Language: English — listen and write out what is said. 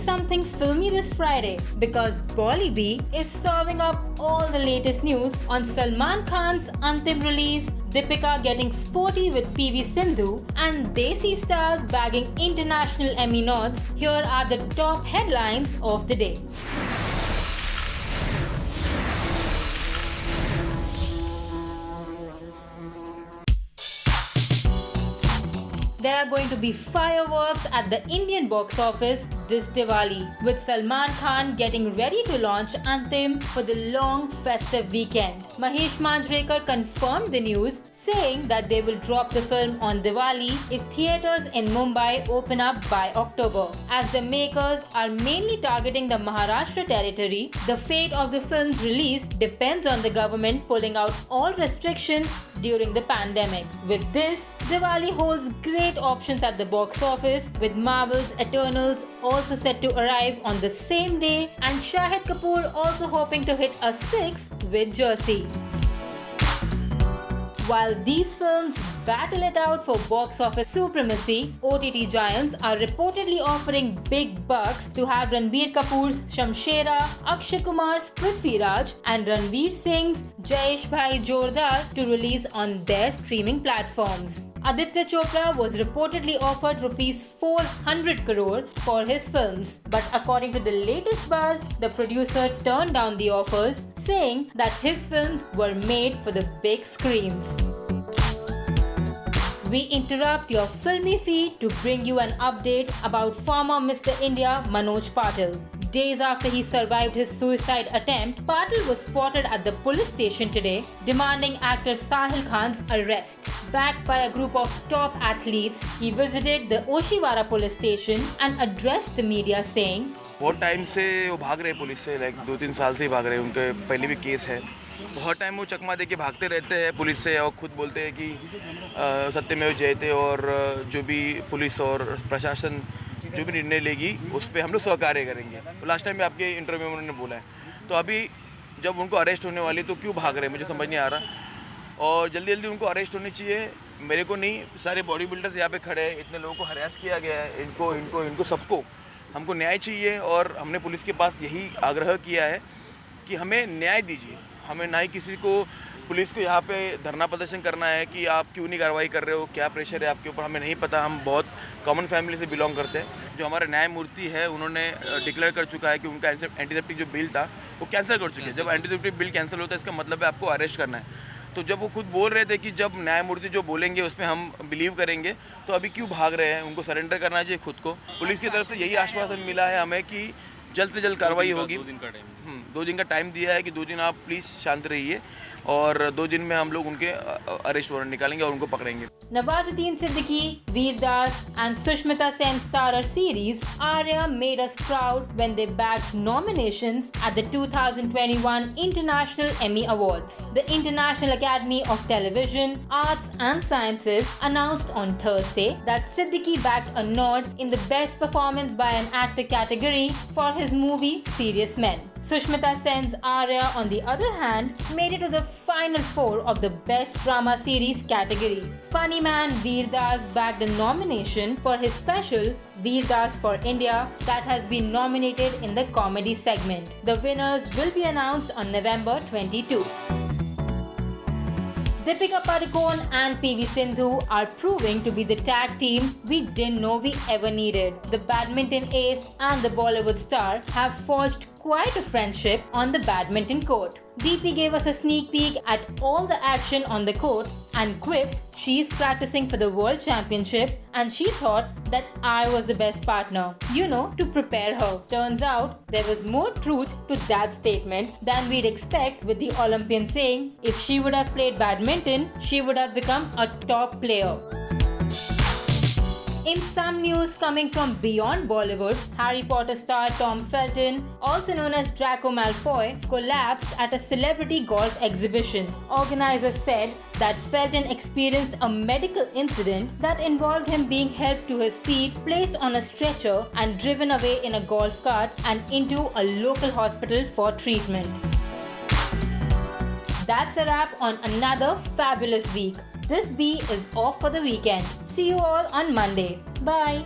something filmy this Friday because Bolly is serving up all the latest news on Salman Khan's Antim release, Deepika getting sporty with PV Sindhu, and Desi stars bagging international Emmy nods. Here are the top headlines of the day. There are going to be fireworks at the Indian box office this Diwali, with Salman Khan getting ready to launch Antim for the long festive weekend. Mahesh Manjrekar confirmed the news, saying that they will drop the film on Diwali if theatres in Mumbai open up by October. As the makers are mainly targeting the Maharashtra territory, the fate of the film's release depends on the government pulling out all restrictions during the pandemic. With this, Diwali holds great options at the box office, with Marvel's Eternals also set to arrive on the same day, and Shahid Kapoor also hoping to hit a 6 with Jersey. While these films battle it out for box office supremacy, OTT giants are reportedly offering big bucks to have Ranbir Kapoor's Shamshera, Akshay Kumar's Prithviraj, and Ranveer Singh's Jayesh Bhai Jordar to release on their streaming platforms. Aditya Chopra was reportedly offered rupees 400 crore for his films, but according to the latest buzz, the producer turned down the offers, saying that his films were made for the big screens. We interrupt your filmy feed to bring you an update about former Mr. India Manoj Patil. Days after he survived his suicide attempt, Patil was spotted at the police station today, demanding actor Sahil Khan's arrest. Backed by a group of top athletes, he visited the Oshiwara police station and addressed the media saying, बहुत time से वो भाग रहे police से, like 2-3 साल से ही भाग रहे हैं, उनके पहले भी केस है। बहुत टाइम वो चकमा दे के भागते रहते हैं पुलिस से और खुद बोलते हैं कि सत्यमेव जयते और जो भी पुलिस और प्रशासन जो भी निर्णय लेगी उस पर हम लोग सहकार्य करेंगे। लास्ट टाइम भी आपके इंटरव्यू में उन्होंने बोला है। तो अभी जब उनको अरेस्ट होने वाली तो क्यों भाग रहे हैं मुझे समझ नहीं आ रहा, और जल्दी जल्दी उनको अरेस्ट होनी चाहिए। मेरे को नहीं, सारे बॉडी बिल्डर्स यहाँ पे खड़े हैं, इतने लोगों को हरास किया गया है, इनको सबको हमको न्याय चाहिए। और हमने पुलिस के पास यही आग्रह किया है कि हमें न्याय दीजिए। हमें ना ही किसी को पुलिस को यहाँ पे धरना प्रदर्शन करना है कि आप क्यों नहीं कार्रवाई कर रहे हो, क्या प्रेशर है आपके ऊपर, हमें नहीं पता। हम बहुत कॉमन फैमिली से बिलोंग करते हैं। जो हमारे न्यायमूर्ति है उन्होंने डिक्लेयर कर चुका है कि उनका एंटीसेप्टिक जो बिल था वो कैंसिल कर चुके हैं। जब एंटीसेप्टिक बिल कैंसिल होता है इसका मतलब है आपको अरेस्ट करना है। तो जब वो खुद बोल रहे थे कि जब न्यायमूर्ति जो बोलेंगे उसमें हम बिलीव करेंगे, तो अभी क्यों भाग रहे हैं? उनको सरेंडर करना चाहिए खुद को। पुलिस की तरफ से यही आश्वासन मिला है हमें कि जल्द से जल्द कार्रवाई होगी। 2 दिन का टाइम दिया है कि 2 दिन आप प्लीज़ शांत रहिए और 2 दिन में हम लोग उनके अरेस्ट वारंट निकालेंगे और उनको पकड़ेंगे। Nawazuddin Siddiqui, Veer Das and Sushmita Sen starrer series Arya made us proud when they bagged nominations at the 2021 International Emmy Awards. The International Academy of Television, Arts and Sciences announced on Thursday that Siddiqui bagged a nod in the Best Performance by an Actor category for his movie Serious Men. Sushmita Sen's Arya, on the other hand, made it to the final 4 of the Best Drama Series category. Funny man Veer Das bagged a nomination for his special Veer Das for India that has been nominated in the comedy segment. The winners will be announced on November 22. Deepika Padukone and PV Sindhu are proving to be the tag team we didn't know we ever needed. The badminton ace and the Bollywood star have forged quite a friendship on the badminton court. DP gave us a sneak peek at all the action on the court and quipped she's practicing for the World Championship and she thought that I was the best partner, to prepare her. Turns out there was more truth to that statement than we'd expect, with the Olympian saying if she would have played badminton, she would have become a top player. In some news coming from beyond Bollywood, Harry Potter star Tom Felton, also known as Draco Malfoy, collapsed at a celebrity golf exhibition. Organizers said that Felton experienced a medical incident that involved him being helped to his feet, placed on a stretcher, and driven away in a golf cart and into a local hospital for treatment. That's a wrap on another fabulous week. This bee is off for the weekend. See you all on Monday. Bye.